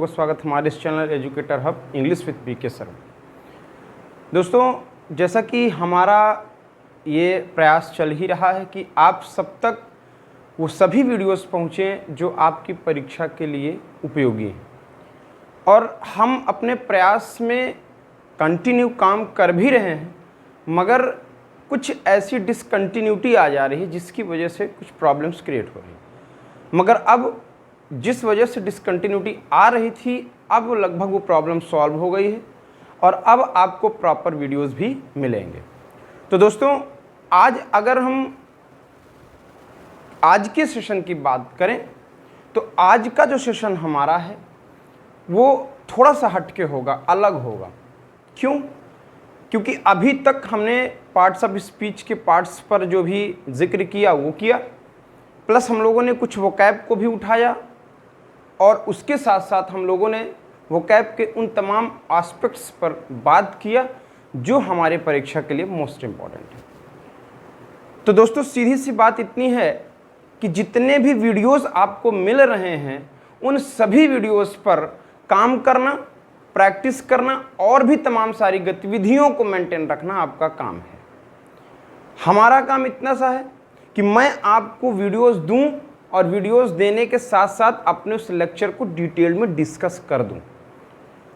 स्वागत हमारे इस channel educator hub English with BK sir. दोस्तों, जैसा कि हमारा ये प्रयास चल ही रहा है कि आप सब तक वो सभी वीडियोस पहुँचें जो आपकी परीक्षा के लिए उपयोगी हैं, और हम अपने प्रयास में कंटिन्यू काम कर भी रहे हैं, मगर कुछ ऐसी डिसकंटिन्यूटी आ जा रही है जिसकी वजह से कुछ प्रॉब्लम्स क्रिएट हो रही है। मगर अब जिस वजह से डिसकंटिन्यूटी आ रही थी, अब लगभग वो प्रॉब्लम सॉल्व हो गई है और अब आपको प्रॉपर वीडियोस भी मिलेंगे। तो दोस्तों, आज अगर हम आज के सेशन की बात करें तो आज का जो सेशन हमारा है वो थोड़ा सा हटके होगा, अलग होगा। क्यों? क्योंकि अभी तक हमने पार्ट्स ऑफ स्पीच के पार्ट्स पर जो भी जिक्र किया वो किया, प्लस हम लोगों ने कुछ वोकैब को भी उठाया, और उसके साथ साथ हम लोगों ने वोकैब के उन तमाम एस्पेक्ट्स पर बात किया जो हमारे परीक्षा के लिए मोस्ट इम्पॉर्टेंट है। तो दोस्तों, सीधी सी बात इतनी है कि जितने भी वीडियोस आपको मिल रहे हैं उन सभी वीडियोस पर काम करना, प्रैक्टिस करना और भी तमाम सारी गतिविधियों को मेंटेन रखना आपका काम है। हमारा काम इतना सा है कि मैं आपको वीडियोस दूं और वीडियोस देने के साथ साथ अपने उस लेक्चर को डिटेल में डिस्कस कर दूं।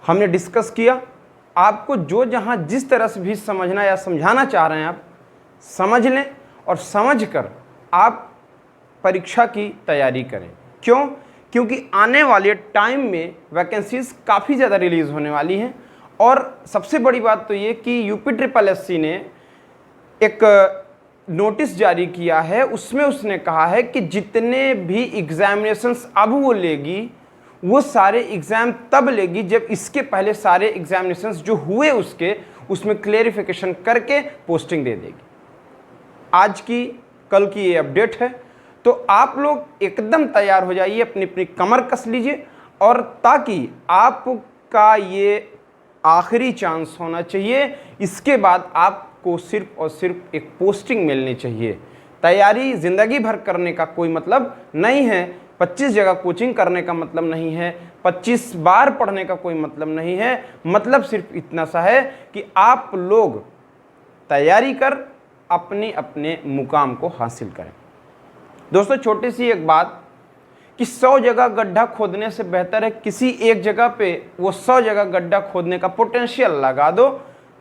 हमने डिस्कस किया, आपको जो जहां जिस तरह से भी समझना या समझाना चाह रहे हैं आप समझ लें, और समझकर आप परीक्षा की तैयारी करें। क्यों? क्योंकि आने वाले टाइम में वैकेंसीज काफ़ी ज़्यादा रिलीज़ होने वाली हैं, और सबसे बड़ी बात तो ये कि UPSSC ने एक नोटिस जारी किया है, उसमें उसने कहा है कि जितने भी एग्जामिनेशंस अब वो लेगी वो सारे एग्ज़ाम तब लेगी जब इसके पहले सारे एग्जामिनेशंस जो हुए उसमें क्लेरिफिकेशन करके पोस्टिंग दे देगी। आज की कल की ये अपडेट है, तो आप लोग एकदम तैयार हो जाइए, अपनी अपनी कमर कस लीजिए, और ताकि आपका ये आखिरी चांस होना चाहिए। इसके बाद आपको सिर्फ और सिर्फ एक पोस्टिंग मिलनी चाहिए। तैयारी ज़िंदगी भर करने का कोई मतलब नहीं है, 25 जगह कोचिंग करने का मतलब नहीं है, 25 बार पढ़ने का कोई मतलब नहीं है। मतलब सिर्फ इतना सा है कि आप लोग तैयारी कर अपने अपने मुकाम को हासिल करें। दोस्तों, छोटी सी एक बात कि 100 जगह गड्ढा खोदने से बेहतर है किसी एक जगह पे वो 100 जगह गड्ढा खोदने का पोटेंशियल लगा दो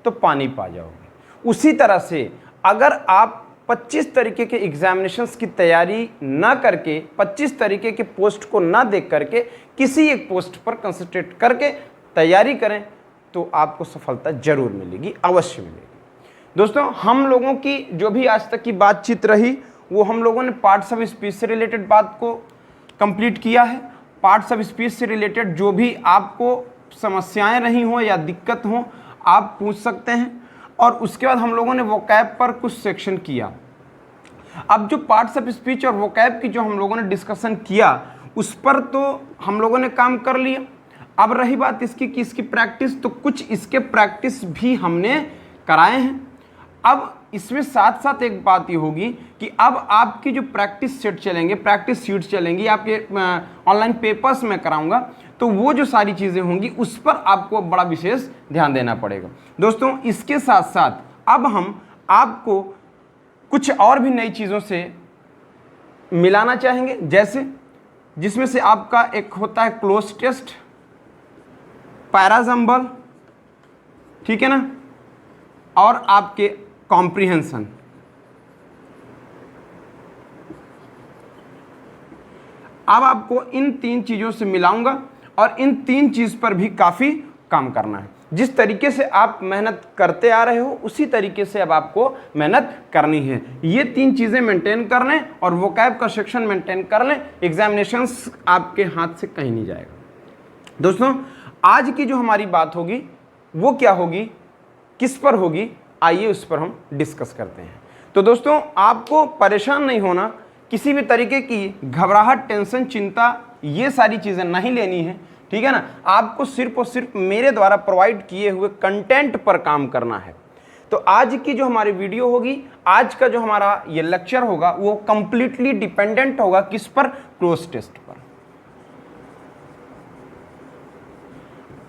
तो पानी पा जाओगे। उसी तरह से अगर आप 25 तरीके के एग्जामिनेशंस की तैयारी ना करके, 25 तरीके के पोस्ट को ना देख करके किसी एक पोस्ट पर कंसंट्रेट करके तैयारी करें तो आपको सफलता जरूर मिलेगी, अवश्य मिलेगी। दोस्तों, हम लोगों की जो भी आज तक की बातचीत रही वो हम लोगों ने पार्ट्स ऑफ स्पीच से रिलेटेड बात को कंप्लीट किया है। पार्ट्स ऑफ स्पीच से रिलेटेड जो भी आपको समस्याएं रही हों या दिक्कत हो आप पूछ सकते हैं, और उसके बाद हम लोगों ने वोकैब पर कुछ सेक्शन किया। अब जो पार्ट्स ऑफ स्पीच और वोकैब की जो हम लोगों ने डिस्कशन किया उस पर तो हम लोगों ने काम कर लिया। अब रही बात इसकी कि इसकी प्रैक्टिस, तो कुछ इसके प्रैक्टिस भी हमने कराए हैं। अब इसमें साथ साथ एक बात ये होगी कि अब आपकी जो प्रैक्टिस सेट चलेंगे, प्रैक्टिस शीट चलेंगी, आपके ऑनलाइन पेपर्स में कराऊंगा, तो वो जो सारी चीज़ें होंगी उस पर आपको बड़ा विशेष ध्यान देना पड़ेगा। दोस्तों, इसके साथ साथ अब हम आपको कुछ और भी नई चीज़ों से मिलाना चाहेंगे, जैसे जिसमें से आपका एक होता है क्लोज टेस्ट, पैराजंबल, ठीक है ना, और आपके कॉम्प्रिहेंशन। अब आपको इन 3 चीज़ों से मिलाऊंगा और इन 3 चीज़ पर भी काफ़ी काम करना है। जिस तरीके से आप मेहनत करते आ रहे हो उसी तरीके से अब आपको मेहनत करनी है। ये 3 चीज़ें मेंटेन कर लें और वोकैब का सेक्शन मेंटेन कर लें, एग्जामिनेशंस आपके हाथ से कहीं नहीं जाएगा। दोस्तों, आज की जो हमारी बात होगी वो क्या होगी, किस पर होगी, आइए उस पर हम डिस्कस करते हैं। तो दोस्तों, आपको परेशान नहीं होना, किसी भी तरीके की घबराहट, टेंशन, चिंता ये सारी चीज़ें नहीं लेनी है, ठीक है ना। आपको सिर्फ और सिर्फ मेरे द्वारा प्रोवाइड किए हुए कंटेंट पर काम करना है। तो आज की जो हमारी वीडियो होगी, आज का जो हमारा ये लेक्चर होगा वो कंप्लीटली डिपेंडेंट होगा किस पर, क्लोज टेस्ट पर।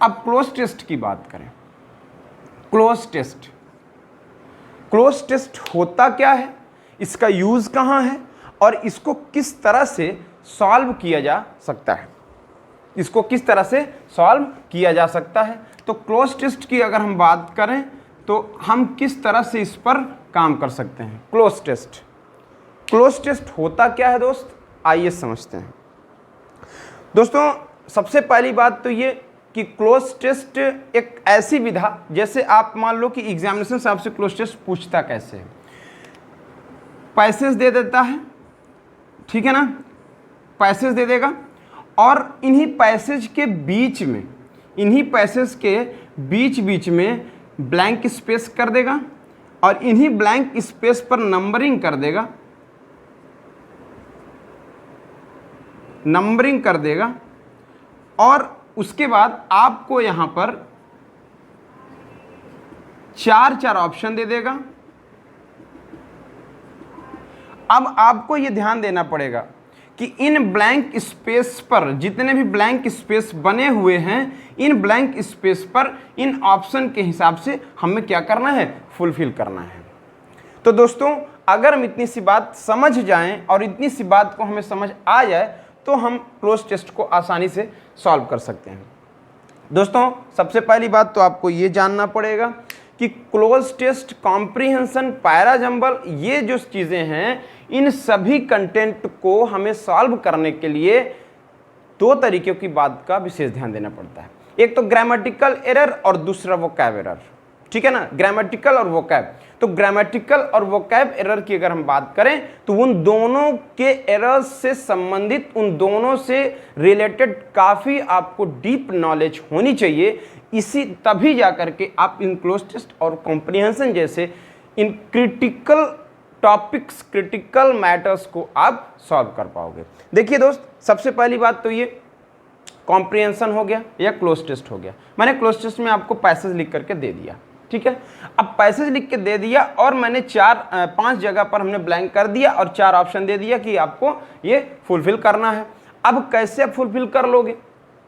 अब क्लोज टेस्ट की बात करें। क्लोज टेस्ट, क्लोज टेस्ट होता क्या है, इसका यूज कहां है और इसको किस तरह से सॉल्व किया जा सकता है, इसको किस तरह से सॉल्व किया जा सकता है। तो क्लोज टेस्ट की अगर हम बात करें तो हम किस तरह से इस पर काम कर सकते हैं। क्लोज टेस्ट, क्लोज टेस्ट होता क्या है दोस्त, आइए समझते हैं। दोस्तों सबसे पहली बात तो ये कि क्लोज टेस्ट एक ऐसी विधा, जैसे आप मान लो कि एग्जामिनेशन से आपसे क्लोज टेस्ट पूछता कैसे है, पैसेज दे देता है, ठीक है ना, पैसेज दे देगा और इन्हीं पैसेज के बीच में, इन्हीं पैसेज के बीच बीच में ब्लैंक स्पेस कर देगा और इन्हीं ब्लैंक स्पेस पर नंबरिंग कर देगा, नंबरिंग कर देगा और उसके बाद आपको यहां पर चार ऑप्शन दे देगा। अब आपको यह ध्यान देना पड़ेगा कि इन ब्लैंक स्पेस पर, जितने भी ब्लैंक स्पेस बने हुए हैं, इन ब्लैंक स्पेस पर इन ऑप्शन के हिसाब से हमें क्या करना है, फुलफिल करना है। तो दोस्तों अगर हम इतनी सी बात समझ जाएं और इतनी सी बात को हमें समझ आ जाए तो हम क्लोज टेस्ट को आसानी से सॉल्व कर सकते हैं। दोस्तों सबसे पहली बात तो आपको ये जानना पड़ेगा कि क्लोज टेस्ट, कॉम्प्रिहेंशन, पैराजंबल, ये जो चीज़ें हैं, इन सभी कंटेंट को हमें सॉल्व करने के लिए दो तरीक़ों की बात का विशेष ध्यान देना पड़ता है। एक तो ग्रामेटिकल एरर और दूसरा वोकैब एरर, ठीक है ना, ग्रामेटिकल और वोकैब। तो ग्रामेटिकल और वोकैब एरर की अगर हम बात करें तो उन दोनों के एरर्स से संबंधित, उन दोनों से रिलेटेड काफ़ी आपको डीप नॉलेज होनी चाहिए। इसी तभी जा करके आप इन क्लोज टेस्ट और कॉम्प्रिहेंशन जैसे in critical topics, critical matters को आप सॉल्व कर पाओगे। देखिए दोस्त, सबसे पहली बात तो ये कॉम्प्रिहेंशन हो गया या क्लोज टेस्ट हो गया। मैंने क्लोज टेस्ट में आपको पैसेज लिख करके दे दिया, ठीक है। अब पैसेज लिख के दे दिया और मैंने 5 जगह पर हमने ब्लैंक कर दिया और 4 ऑप्शन दे दिया कि आपको ये फुलफिल करना है। अब कैसे आप फुलफिल कर लोगे,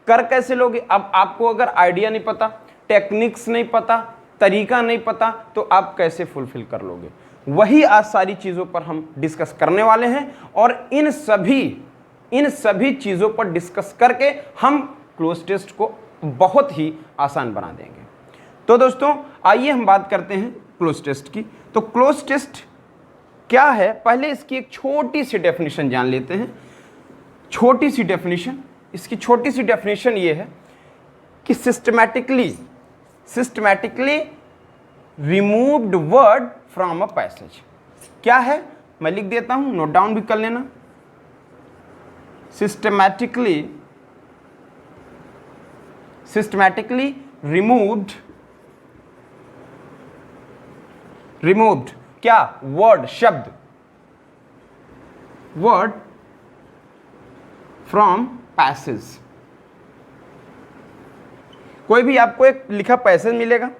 कर कैसे लोगे? अब आपको अगर आइडिया नहीं पता, टेक्निक्स नहीं पता, तरीका नहीं पता, तो आप कैसे फुलफिल कर लोगे? वही आज सारी चीज़ों पर हम डिस्कस करने वाले हैं और इन सभी चीज़ों पर डिस्कस करके हम क्लोज टेस्ट को बहुत ही आसान बना देंगे। तो दोस्तों आइए हम बात करते हैं क्लोज टेस्ट की। तो क्लोज टेस्ट क्या है, पहले इसकी एक छोटी सी डेफिनेशन जान लेते हैं। छोटी सी डेफिनेशन, इसकी छोटी सी डेफिनेशन ये है कि systematically removed word from a passage. क्या है, मैं लिख देता हूं, नोट डाउन भी कर लेना। सिस्टमैटिकली रिमूव्ड क्या, वर्ड, शब्द, वर्ड फ्रॉम पैसेज। कोई भी आपको एक लिखा पैसेज मिलेगा,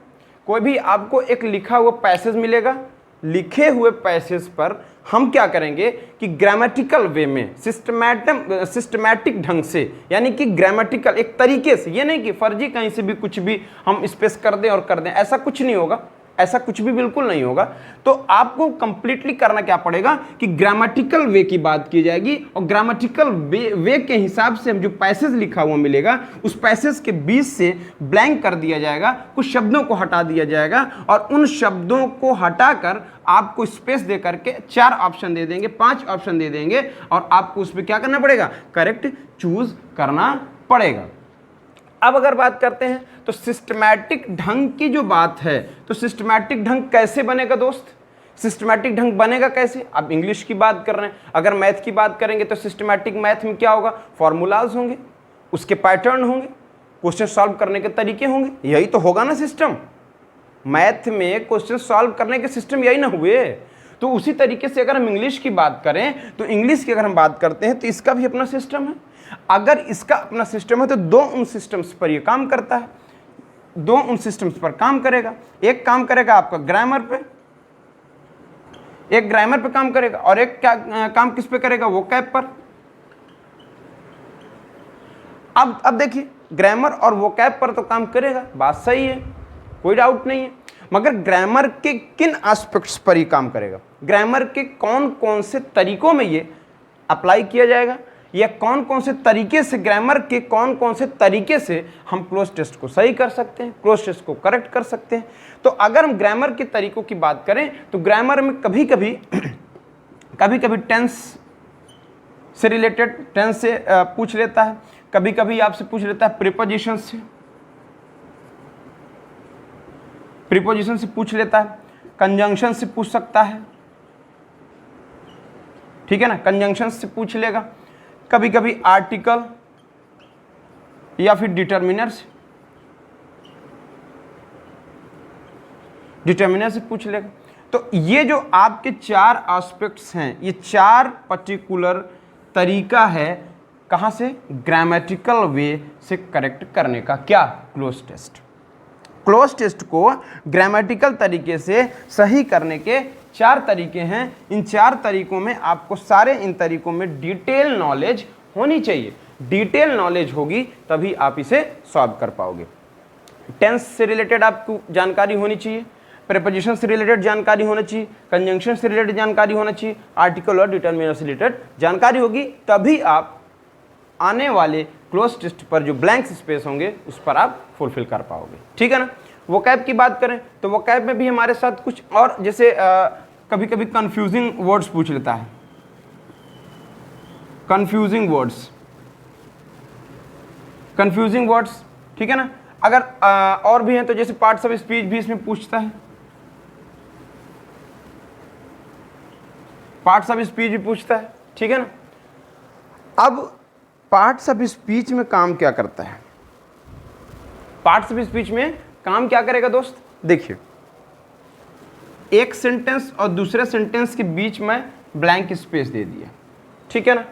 कोई भी आपको एक लिखा हुआ पैसेज मिलेगा, लिखे हुए पैसेज पर हम क्या करेंगे कि ग्रामेटिकल वे में, सिस्टमैटिक ढंग से, यानी कि ग्रामेटिकल एक तरीके से, ये नहीं कि फर्जी कहीं से भी कुछ भी हम स्पेस कर दें और कर दें, ऐसा कुछ नहीं होगा, ऐसा कुछ भी बिल्कुल नहीं होगा। तो आपको कंप्लीटली करना क्या पड़ेगा कि ग्रामेटिकल वे की बात की जाएगी और ग्रामेटिकल वे के हिसाब से हम जो पैसेज लिखा हुआ मिलेगा उस पैसेज के बीच से ब्लैंक कर दिया जाएगा, कुछ शब्दों को हटा दिया जाएगा और उन शब्दों को हटाकर आपको स्पेस दे करके 4 ऑप्शन दे देंगे, 5 ऑप्शन दे देंगे और आपको उस पर क्या करना पड़ेगा, करेक्ट चूज करना पड़ेगा। अब अगर बात करते हैं तो सिस्टमैटिक ढंग की जो बात है, तो सिस्टमैटिक ढंग कैसे बनेगा दोस्त? सिस्टमैटिक ढंग बनेगा कैसे? अब इंग्लिश की बात कर रहे हैं, अगर मैथ की बात करेंगे तो सिस्टमैटिक मैथ में क्या होगा, फॉर्मूलाज होंगे, उसके पैटर्न होंगे, क्वेश्चन सॉल्व करने के तरीके होंगे, यही तो होगा ना सिस्टम। मैथ में क्वेश्चन सॉल्व करने के सिस्टम यही ना हुए। तो उसी तरीके से अगर हम इंग्लिश की बात करें तो इंग्लिश की अगर हम बात करते हैं तो इसका भी अपना सिस्टम है। अगर इसका अपना सिस्टम है तो 2 उन सिस्टम्स पर ये काम करता है, 2 उन सिस्टम्स पर काम करेगा। एक काम करेगा आपका ग्रामर पे, एक ग्रामर पे काम करेगा और एक क्या काम किस पे करेगा, वोकैब पर। अब देखिए, ग्रामर और वोकैब पर तो काम करेगा, बात सही है, कोई डाउट नहीं है, मगर ग्रामर के किन एस्पेक्ट्स पर ही काम करेगा, ग्रामर के कौन कौन से तरीकों में ये अप्लाई किया जाएगा, या कौन कौन से तरीके से, ग्रामर के कौन कौन से तरीके से हम क्लोज टेस्ट को सही कर सकते हैं, क्लोज टेस्ट को करेक्ट कर सकते हैं। तो अगर हम ग्रामर के तरीकों की बात करें तो ग्रामर में कभी कभी टेंस से रिलेटेड, टेंस से पूछ लेता है, कभी कभी आपसे पूछ लेता है प्रीपोजिशन से, प्रीपोजिशन से पूछ लेता है, कंजंक्शन से पूछ सकता है, ठीक है ना, कंजंक्शन से पूछ लेगा, कभी कभी आर्टिकल या फिर डिटर्मिनर से, डिटर्मिनर से पूछ लेगा। तो ये जो आपके 4 एस्पेक्ट्स हैं, ये 4 पर्टिकुलर तरीका है कहाँ से, ग्रामेटिकल वे से करेक्ट करने का, क्या, क्लोज टेस्ट। क्लोज टेस्ट को ग्रामेटिकल तरीके से सही करने के 4 तरीके हैं। इन 4 तरीकों में आपको सारे इन तरीकों में डिटेल नॉलेज होनी चाहिए, डिटेल नॉलेज होगी तभी आप इसे सॉल्व कर पाओगे। टेंस से रिलेटेड आपको जानकारी होनी चाहिए, प्रीपोजिशन से रिलेटेड जानकारी होना चाहिए, कंजंक्शन से रिलेटेड जानकारी होना चाहिए, आर्टिकल और डिटरमिनर से रिलेटेड जानकारी होगी, तभी आप आने वाले क्लोज टेस्ट पर जो ब्लैंक स्पेस होंगे उस पर आप फुलफिल कर पाओगे, ठीक है ना। वोकैब की बात करें तो वोकैब में भी हमारे साथ कुछ और, जैसे कभी कभी कंफ्यूजिंग वर्ड्स पूछ लेता है, कंफ्यूजिंग वर्ड्स, ठीक है ना। अगर और भी हैं तो जैसे पार्ट्स ऑफ स्पीच भी इसमें पूछता है, पार्ट्स ऑफ स्पीच भी पूछता है, ठीक है ना। अब पार्ट्स ऑफ स्पीच में काम क्या करता है, पार्ट्स ऑफ स्पीच में काम क्या करेगा दोस्त, देखिए, एक सेंटेंस और दूसरे सेंटेंस के बीच में ब्लैंक स्पेस दे दिया, ठीक है ना।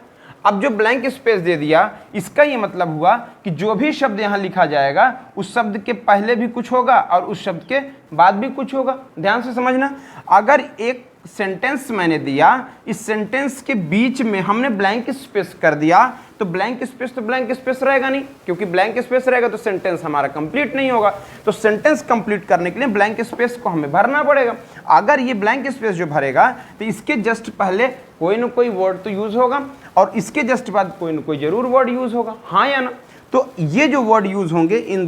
अब जो ब्लैंक स्पेस दे दिया, इसका ये मतलब हुआ कि जो भी शब्द यहाँ लिखा जाएगा उस शब्द के पहले भी कुछ होगा और उस शब्द के बाद भी कुछ होगा। ध्यान से समझना, अगर एक सेंटेंस मैंने दिया, इस सेंटेंस के बीच में हमने ब्लैंक स्पेस कर दिया, तो ब्लैंक स्पेस रहेगा नहीं, क्योंकि ब्लैंक स्पेस रहेगा तो सेंटेंस हमारा कंप्लीट नहीं होगा। तो सेंटेंस कंप्लीट करने के लिए ब्लैंक स्पेस को हमें भरना पड़ेगा। अगर ये ब्लैंक स्पेस जो भरेगा तो इसके जस्ट पहले कोई ना कोई वर्ड तो यूज होगा और इसके जस्ट बाद कोई ना कोई जरूर वर्ड यूज होगा, हाँ या ना। तो ये जो वर्ड यूज होंगे इन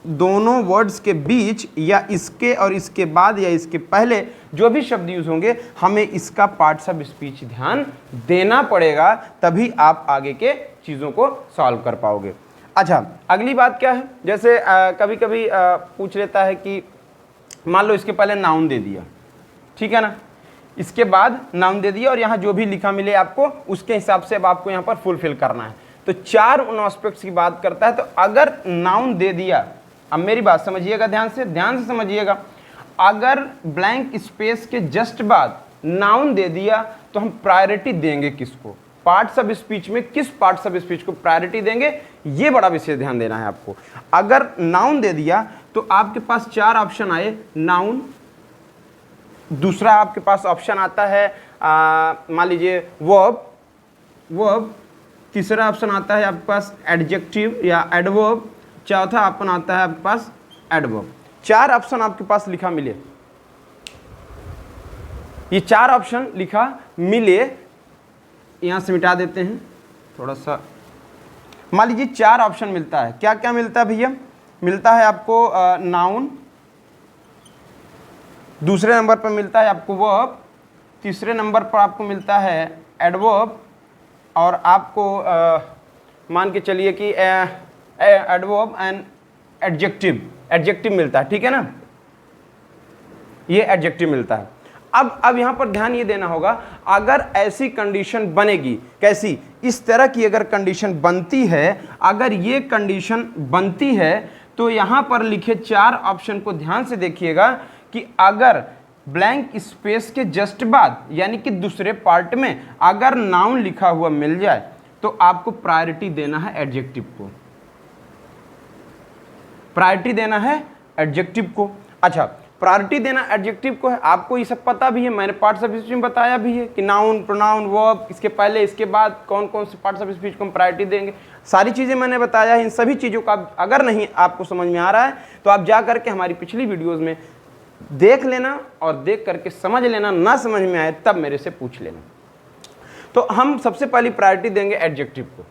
दोनों वर्ड्स के बीच, या इसके और इसके बाद या इसके पहले जो भी शब्द यूज होंगे, हमें इसका पार्ट्स ऑफ स्पीच ध्यान देना पड़ेगा, तभी आप आगे के चीज़ों को सॉल्व कर पाओगे। अच्छा, अगली बात क्या है, जैसे कभी कभी पूछ लेता है कि मान लो इसके पहले नाउन दे दिया, ठीक है ना, इसके बाद नाउन दे दिया और यहाँ जो भी लिखा मिले आपको उसके हिसाब से अब आपको यहाँ पर फुलफिल करना है। तो 4 उन एस्पेक्ट्स की बात करता है। तो अगर नाउन दे दिया, अब मेरी बात समझिएगा, ध्यान से समझिएगा, अगर ब्लैंक स्पेस के जस्ट बाद नाउन दे दिया तो हम प्रायोरिटी देंगे किसको, पार्ट्स ऑफ स्पीच में किस पार्ट्स ऑफ स्पीच को प्रायोरिटी देंगे, ये बड़ा विशेष ध्यान देना है आपको। अगर नाउन दे दिया तो आपके पास 4 ऑप्शन आए, नाउन, दूसरा आपके पास ऑप्शन आता है मान लीजिए वर्ब, तीसरा ऑप्शन आता है आपके पास एडजेक्टिव या एडवर्ब, चौथा ऑप्शन आता है आपके पास एडवर्ब। 4 ऑप्शन आपके पास लिखा मिले, ये 4 ऑप्शन लिखा मिले, यहां से मिटा देते हैं थोड़ा सा। मान लीजिए 4 ऑप्शन मिलता है, क्या क्या मिलता है भैया, मिलता है आपको नाउन, दूसरे नंबर पर मिलता है आपको वर्ब, तीसरे नंबर पर आपको मिलता है एडवर्ब, और आपको मान के चलिए कि एडवर्ब एंड एडजेक्टिव मिलता है, ठीक है ना, ये एडजेक्टिव मिलता है। अब यहां पर ध्यान ये देना होगा, अगर ऐसी कंडीशन बनेगी, कैसी, इस तरह की अगर कंडीशन बनती है, अगर ये कंडीशन बनती है तो यहां पर लिखे 4 ऑप्शन को ध्यान से देखिएगा कि अगर ब्लैंक स्पेस के जस्ट बाद यानी कि दूसरे पार्ट में अगर नाउन लिखा हुआ मिल जाए तो आपको प्रायोरिटी देना है एडजेक्टिव को, प्रायोरिटी देना है एडजेक्टिव को। अच्छा, प्रायोरिटी देना एडजेक्टिव को है। आपको ये सब पता भी है, मैंने पार्ट्स ऑफ स्पीच में बताया भी है कि नाउन, प्रोनाउन, वर्ब, इसके पहले इसके बाद कौन कौन से पार्ट्स ऑफ स्पीच को हम प्रायोरिटी देंगे, सारी चीज़ें मैंने बताया है। इन सभी चीज़ों का अगर नहीं आपको समझ में आ रहा है तो आप जा करके हमारी पिछली वीडियोज़ में देख लेना और देख करके समझ लेना, ना समझ में आए तब मेरे से पूछ लेना। तो हम सबसे पहली प्रायोरिटी देंगे एडजेक्टिव को।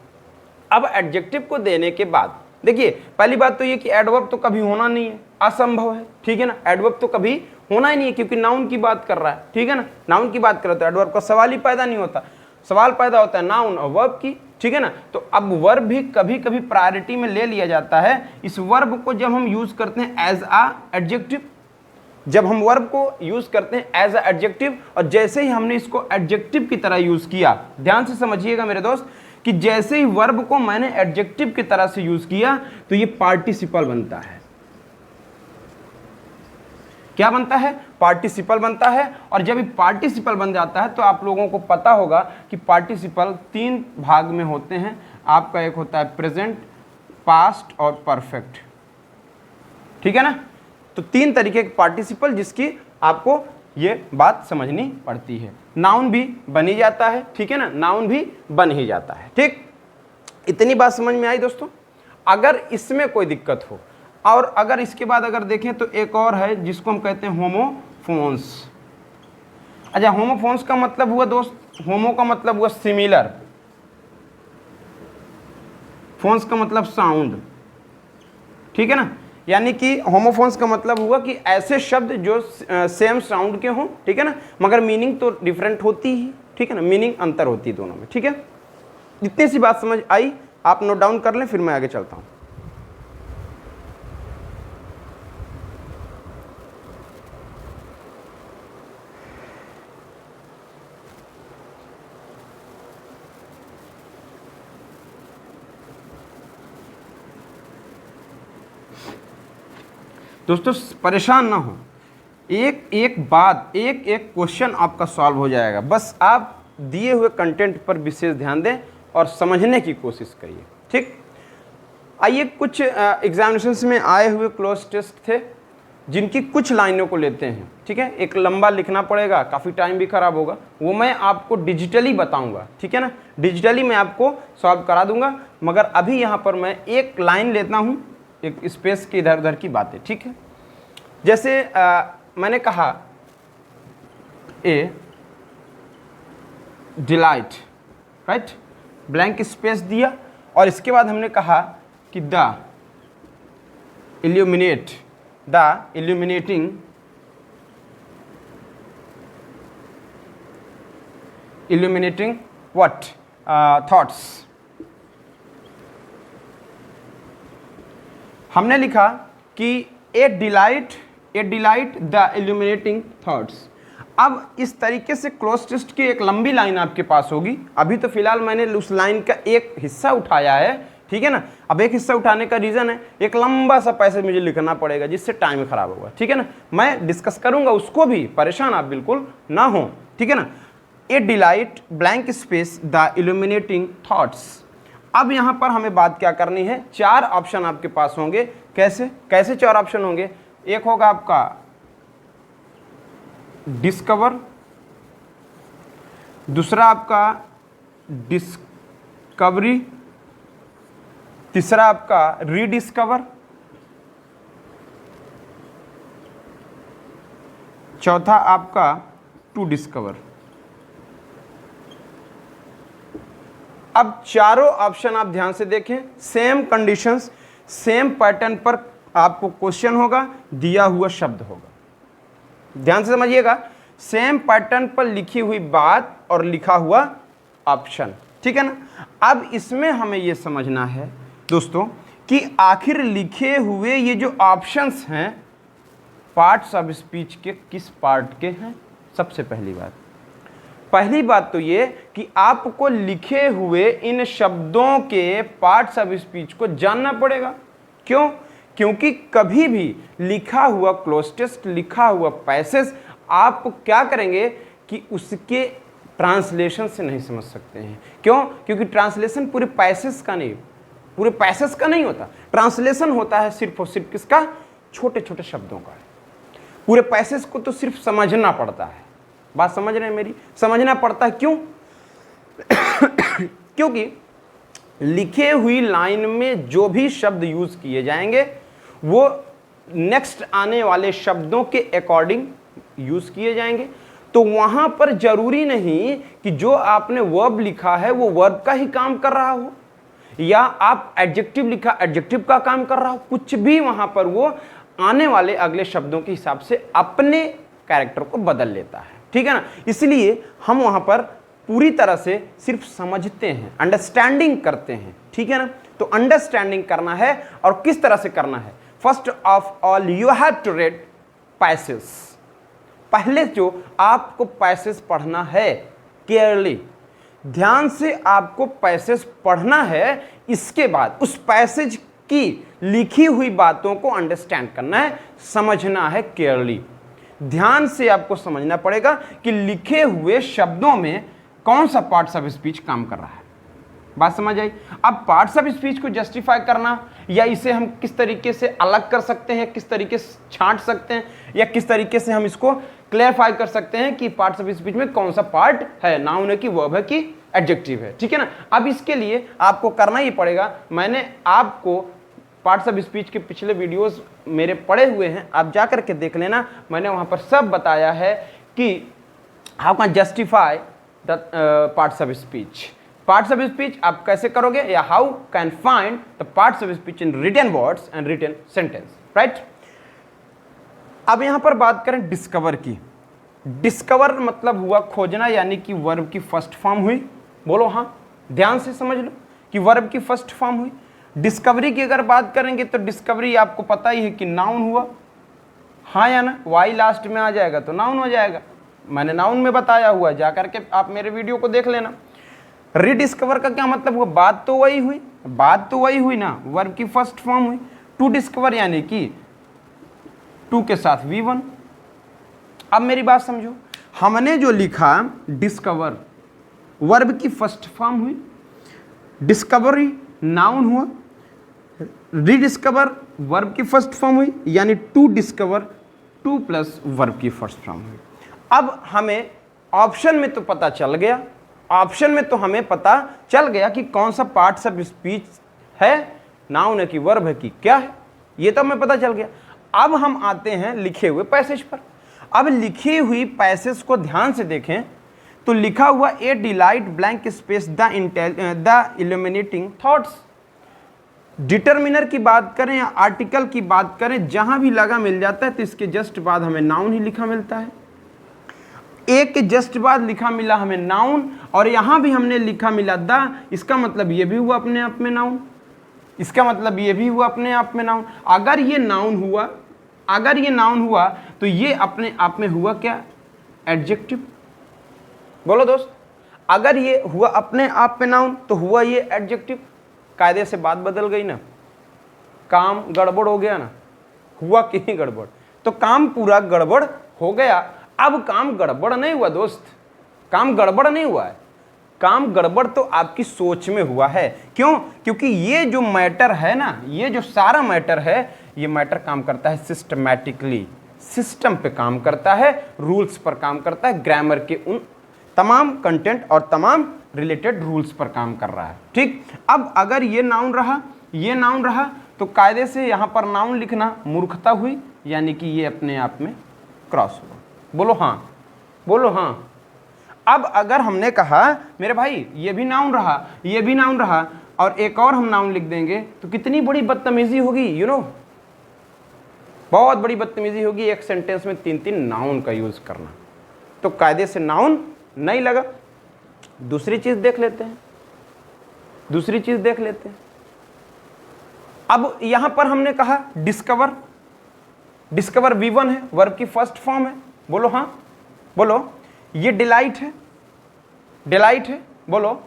अब एडजेक्टिव को देने के बाद देखिए, पहली बात तो ये कि एडवर्ब तो कभी होना नहीं है, असंभव है, ठीक है ना। एडवर्ब तो कभी होना ही नहीं है क्योंकि नाउन की बात कर रहा है, ठीक है ना। नाउन की बात कर रहा है तो एडवर्ब का सवाल ही पैदा नहीं होता। सवाल पैदा होता है नाउन और वर्ब की, ठीक है ना। तो अब वर्ब भी कभी कभी प्रायोरिटी में ले लिया जाता है। इस वर्ब को जब हम यूज करते हैं एज अ एडजेक्टिव, जब हम वर्ब को यूज करते हैं एज अ एडजेक्टिव, और जैसे ही हमने इसको एडजेक्टिव की तरह यूज किया, ध्यान से समझिएगा मेरे दोस्त, कि जैसे ही वर्ब को मैंने एडजेक्टिव की तरह से यूज किया तो ये पार्टिसिपल बनता है। क्या बनता है? पार्टिसिपल बनता है। और जब ये पार्टिसिपल बन जाता है तो आप लोगों को पता होगा कि पार्टिसिपल 3 भाग में होते हैं। आपका एक होता है प्रेजेंट, पास्ट और परफेक्ट, ठीक है ना। तो 3 तरीके के पार्टिसिपल जिसकी आपको ये बात समझनी पड़ती है। नाउन भी बन ही जाता है, ठीक है ना, नाउन भी बन ही जाता है, ठीक। इतनी बात समझ में आई दोस्तों। अगर इसमें कोई दिक्कत हो, और अगर इसके बाद अगर देखें तो एक और है जिसको हम कहते हैं होमोफोन्स। अच्छा, होमोफोन्स का मतलब हुआ दोस्त, होमो का मतलब हुआ सिमिलर, फोन्स का मतलब साउंड, ठीक है ना। यानी कि होमोफोन्स का मतलब हुआ कि ऐसे शब्द जो सेम साउंड के हों, ठीक है ना, मगर मीनिंग तो डिफरेंट होती ही, ठीक है ना, मीनिंग अंतर होती है दोनों में, ठीक है। इतनी सी बात समझ आई, आप नोट डाउन कर लें, फिर मैं आगे चलता हूं। दोस्तों परेशान ना हो, एक एक बात, एक एक क्वेश्चन आपका सॉल्व हो जाएगा। बस आप दिए हुए कंटेंट पर विशेष ध्यान दें और समझने की कोशिश करिए, ठीक। आइए, कुछ एग्जामिनेशंस में आए हुए क्लोज टेस्ट थे जिनकी कुछ लाइनों को लेते हैं, ठीक है। एक लंबा लिखना पड़ेगा, काफ़ी टाइम भी खराब होगा, वो मैं आपको डिजिटली बताऊंगा, ठीक है ना। डिजिटली मैं आपको सॉल्व करा दूंगा, मगर अभी यहाँ पर मैं एक लाइन लेता हूँ, एक स्पेस की इधर उधर की बातें, ठीक है। जैसे मैंने कहा a delight, right, blank space दिया, और इसके बाद हमने कहा कि द इल्यूमिनेटिंग व्हाट थॉट्स। हमने लिखा कि a delight the illuminating thoughts. अब इस तरीके से क्लोज टेस्ट की एक लंबी लाइन आपके पास होगी। अभी तो फिलहाल मैंने उस लाइन का एक हिस्सा उठाया है, ठीक है ना। अब एक हिस्सा उठाने का रीज़न है, एक लंबा सा पैसेज मुझे लिखना पड़ेगा जिससे टाइम खराब होगा, ठीक है ना। मैं डिस्कस करूंगा उसको भी, परेशान आप बिल्कुल ना हो, ठीक है ना। A delight blank space the illuminating thoughts. अब यहां पर हमें बात क्या करनी है, 4 ऑप्शन आपके पास होंगे। कैसे कैसे 4 ऑप्शन होंगे? एक होगा आपका डिस्कवर, दूसरा आपका डिस्कवरी, तीसरा आपका रीडिस्कवर, चौथा आपका टू डिस्कवर। अब चारों ऑप्शन आप ध्यान से देखें, सेम कंडीशंस, सेम पैटर्न पर आपको क्वेश्चन होगा, दिया हुआ शब्द होगा। ध्यान से समझिएगा, सेम पैटर्न पर लिखी हुई बात और लिखा हुआ ऑप्शन, ठीक है ना। अब इसमें हमें यह समझना है दोस्तों कि आखिर लिखे हुए ये जो ऑप्शंस हैं पार्ट्स ऑफ स्पीच के किस पार्ट के हैं। सबसे पहली बात तो ये कि आपको लिखे हुए इन शब्दों के पार्ट्स ऑफ स्पीच को जानना पड़ेगा। क्यों? क्योंकि कभी भी लिखा हुआ क्लोज टेस्ट, लिखा हुआ पैसेज आप क्या करेंगे कि उसके ट्रांसलेशन से नहीं समझ सकते हैं। क्यों? क्योंकि ट्रांसलेशन पूरे पैसेज का नहीं होता। ट्रांसलेशन होता है सिर्फ और सिर्फ किसका? छोटे छोटे शब्दों का। पूरे पैसेज को तो सिर्फ समझना पड़ता है। बात समझ रहे हैं मेरी? समझना पड़ता है। क्यों? क्योंकि लिखे हुई लाइन में जो भी शब्द यूज किए जाएंगे वो नेक्स्ट आने वाले शब्दों के अकॉर्डिंग यूज किए जाएंगे। तो वहां पर जरूरी नहीं कि जो आपने वर्ब लिखा है वो वर्ब का ही काम कर रहा हो, या आप एडजेक्टिव लिखा एडजेक्टिव का काम कर रहा हो। कुछ भी वहां पर वो आने वाले अगले शब्दों के हिसाब से अपने कैरेक्टर को बदल लेता है, ठीक है ना। इसलिए हम वहां पर पूरी तरह से सिर्फ समझते हैं, अंडरस्टैंडिंग करते हैं, ठीक है ना। तो अंडरस्टैंडिंग करना है, और किस तरह से करना है? First of all you have to read passage. पहले जो आपको पैसेज पढ़ना है केयरली, ध्यान से आपको पैसेज पढ़ना है। इसके बाद उस पैसेज की लिखी हुई बातों को अंडरस्टैंड करना है, समझना है केयरली। ध्यान से आपको समझना पड़ेगा कि लिखे हुए शब्दों में कौन सा पार्ट्स ऑफ स्पीच काम कर रहा है। बात समझ आई? अब पार्ट्स ऑफ स्पीच को जस्टिफाई करना, या इसे हम किस तरीके से अलग कर सकते हैं, किस तरीके से छांट सकते हैं, या किस तरीके से हम इसको क्लियरफाई कर सकते हैं कि पार्ट्स ऑफ स्पीच में कौन सा पार्ट है, नाउन है कि वर्ब है कि एडजेक्टिव है, ठीक है ना। अब इसके लिए आपको करना ही पड़ेगा, मैंने आपको पार्ट्स ऑफ स्पीच के पिछले वीडियोस मेरे पड़े हुए हैं, आप जा करके देख लेना। मैंने वहां पर सब बताया है कि how can justify the parts of speech. Parts of speech आप कैसे करोगे, या how can find the parts of speech in written words and written sentence, right. अब यहां पर बात करें डिस्कवर की। डिस्कवर मतलब हुआ खोजना, यानी कि वर्ब की फर्स्ट फॉर्म हुई। बोलो हाँ, ध्यान से समझ लो कि वर्ब की फर्स्ट फॉर्म हुई। डिस्कवरी की अगर बात करेंगे तो डिस्कवरी आपको पता ही है कि नाउन हुआ, हाँ या ना। वाई लास्ट में आ जाएगा तो नाउन हो जाएगा, मैंने नाउन में बताया हुआ, जा करके आप मेरे वीडियो को देख लेना। रीडिस्कवर का क्या मतलब हुआ? बात तो वही हुई, बात तो वही हुई ना, वर्ब की फर्स्ट फॉर्म हुई। टू डिस्कवर यानी कि टू के साथ V1। अब मेरी बात समझो, हमने जो लिखा डिस्कवर वर्ब की फर्स्ट फॉर्म हुई, डिस्कवरी नाउन हुआ, रीडिस्कवर वर्ब की फर्स्ट फॉर्म हुई, यानी to discover to plus verb की फर्स्ट फॉर्म हुई। अब हमें ऑप्शन में तो पता चल गया, ऑप्शन में तो हमें पता चल गया कि कौन सा पार्ट्स ऑफ स्पीच है, नाउन है कि वर्ब है कि क्या है, ये तो हमें पता चल गया। अब हम आते हैं लिखे हुए पैसेज पर। अब लिखी हुई पैसेज को ध्यान से देखें तो लिखा हुआ a delight blank space the illuminating thoughts. Determiner की बात करें या आर्टिकल की बात करें, जहां भी लगा मिल जाता है तो इसके जस्ट बाद हमें नाउन ही लिखा मिलता है। एक के जस्ट बाद लिखा मिला हमें नाउन, और यहां भी हमने लिखा मिला द, इसका मतलब ये भी हुआ अपने आप में नाउन, इसका मतलब ये भी हुआ अपने आप में नाउन। अगर ये नाउन हुआ, अगर ये नाउन हुआ तो ये अपने आप में हुआ क्या? एडजेक्टिव। बोलो दोस्त, अगर ये हुआ अपने आप में नाउन तो हुआ ये एडजेक्टिव। कायदे से बात बदल गई ना, काम गड़बड़ हो गया ना, हुआ कि नहीं गड़बड़? तो काम पूरा गड़बड़ हो गया। अब काम गड़बड़ नहीं हुआ दोस्त, काम गड़बड़ नहीं हुआ है, काम गड़बड़ तो आपकी सोच में हुआ है। क्यों? क्योंकि ये जो मैटर है ना, ये जो सारा मैटर है, ये मैटर काम करता है सिस्टमैटिकली, सिस्टम पे काम करता है, रूल्स पर काम करता है, ग्रामर के उन तमाम कंटेंट और तमाम रिलेटेड रूल्स पर काम कर रहा है, ठीक। अब अगर ये नाउन रहा, ये नाउन रहा, तो कायदे से यहां पर नाउन लिखना मूर्खता हुई, यानी कि ये अपने आप में क्रॉस हुआ। बोलो हाँ, बोलो हाँ। अब अगर हमने कहा मेरे भाई ये भी नाउन रहा, ये भी नाउन रहा, और एक और हम नाउन लिख देंगे तो कितनी बड़ी बदतमीजी होगी, यू नो, बहुत बड़ी बदतमीजी होगी एक सेंटेंस में 3-3 नाउन का यूज करना। तो कायदे से नाउन नहीं लगा। दूसरी चीज देख लेते हैं, दूसरी चीज देख लेते हैं। अब यहां पर हमने कहा डिस्कवर, डिस्कवर V1 है, वर्ब की फर्स्ट फॉर्म है। बोलो हाँ, बोलो। ये डिलाइट है, डिलाइट है, बोलो।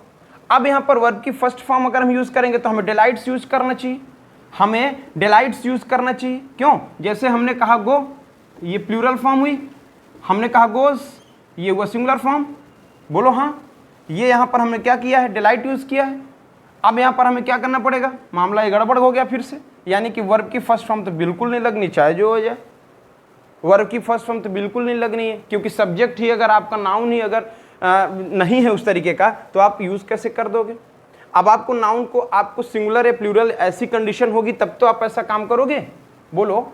अब यहां पर वर्ब की फर्स्ट फॉर्म अगर हम यूज करेंगे तो हमें डिलाइट्स यूज करना चाहिए, हमें डिलाइट्स यूज करना चाहिए। क्यों? जैसे हमने कहा गो, ये प्लूरल फॉर्म हुई, हमने कहा गोज, ये हुआ सिंगुलर फॉर्म। बोलो हाँ। ये यहां पर हमने क्या किया है? डिलाइट यूज किया है। अब यहां पर हमें क्या करना पड़ेगा? मामला ये गड़बड़ हो गया फिर से, यानी कि वर्ब की फर्स्ट फॉर्म तो बिल्कुल नहीं लगनी, चाहे जो हो जाए, वर्ब की फर्स्ट फॉर्म तो बिल्कुल नहीं लगनी है, क्योंकि सब्जेक्ट ही अगर आपका नाउन ही अगर नहीं है उस तरीके का तो आप यूज कैसे कर दोगे। अब आपको नाउन को आपको सिंगुलर या प्लूरल ऐसी कंडीशन होगी तब तो आप ऐसा काम करोगे, बोलो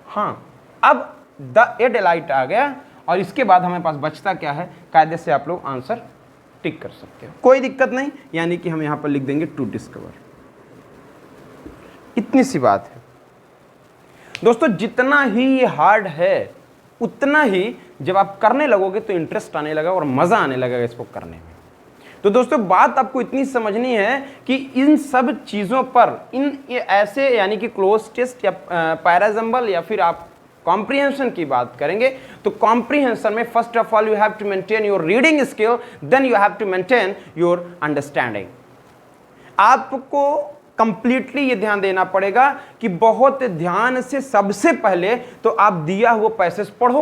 हाँ। अब द ए डिलाइट आ गया और इसके बाद हमारे पास बचता क्या है, कायदे से आप लोग आंसर टिक कर सकते हो, कोई दिक्कत नहीं। यानी कि हम यहां पर लिख देंगे टू डिस्कवर, इतनी सी बात है दोस्तों। जितना ही ये हार्ड है उतना ही जब आप करने लगोगे तो इंटरेस्ट आने लगा और मजा आने लगेगा इसको करने में। तो दोस्तों बात आपको इतनी समझनी है कि इन सब चीजों पर इन ये ऐसे यानी कि क्लोज टेस्ट या पैराजम्बल या फिर आप कॉम्प्रिहेंशन की बात करेंगे तो कॉम्प्रिहेंशन में first of all you have to maintain your reading skill, then you have to maintain your understanding. आपको कंप्लीटली ये ध्यान देना पड़ेगा कि बहुत ध्यान से सबसे पहले तो आप दिया हुआ पैसेज पढ़ो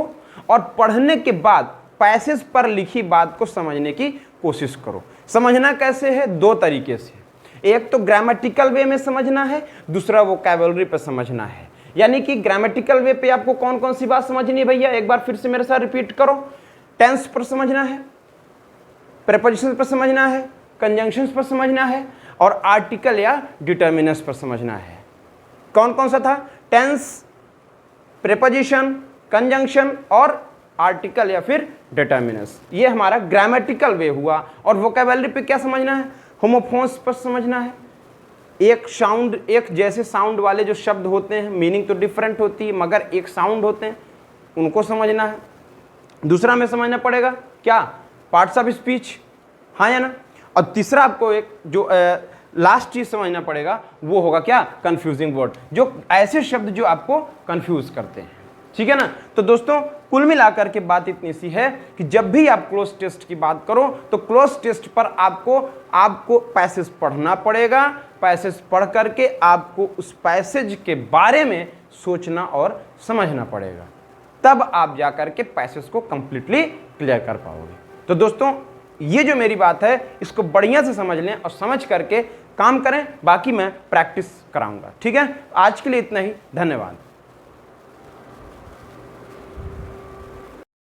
और पढ़ने के बाद पैसेज पर लिखी बात को समझने की कोशिश करो। समझना कैसे है, दो तरीके से, एक तो ग्रामेटिकल वे में समझना है, दूसरा वोकैबुलरी पर समझना है। यानी कि ग्रामेटिकल वे पे आपको कौन कौन सी बात समझनी है भैया, एक बार फिर से मेरे साथ रिपीट करो। टेंस पर समझना है, प्रीपोजिशंस पर समझना है, कंजंक्शंस पर समझना है और आर्टिकल या डिटर्मिनर्स पर समझना है। कौन कौन सा था, टेंस, प्रीपोजिशन, कंजंक्शन और आर्टिकल या फिर डिटर्मिनर्स, ये हमारा ग्रामेटिकल वे हुआ। और वोकैबुलरी पे क्या समझना है, होमोफोन्स पर समझना है, एक साउंड एक जैसे साउंड वाले जो शब्द होते हैं मीनिंग तो डिफरेंट होती है मगर एक साउंड होते हैं उनको समझना है। दूसरा में समझना पड़ेगा क्या, पार्ट्स ऑफ स्पीच, हाँ या ना। और तीसरा आपको एक जो लास्ट चीज समझना पड़ेगा वो होगा क्या, कंफ्यूजिंग वर्ड, जो ऐसे शब्द जो आपको कंफ्यूज करते हैं, ठीक है ना। तो दोस्तों कुल मिलाकर के बात इतनी सी है कि जब भी आप क्लोज टेस्ट की बात करो तो क्लोज टेस्ट पर आपको पैसेज पढ़ना पड़ेगा। पैसेज पढ़ करके आपको उस पैसेज के बारे में सोचना और समझना पड़ेगा, तब आप जाकर के पैसेज को कंप्लीटली क्लियर कर पाओगे। तो दोस्तों ये जो मेरी बात है इसको बढ़िया से समझ लें और समझ करके काम करें, बाकी मैं प्रैक्टिस कराऊंगा, ठीक है। आज के लिए इतना ही, धन्यवाद।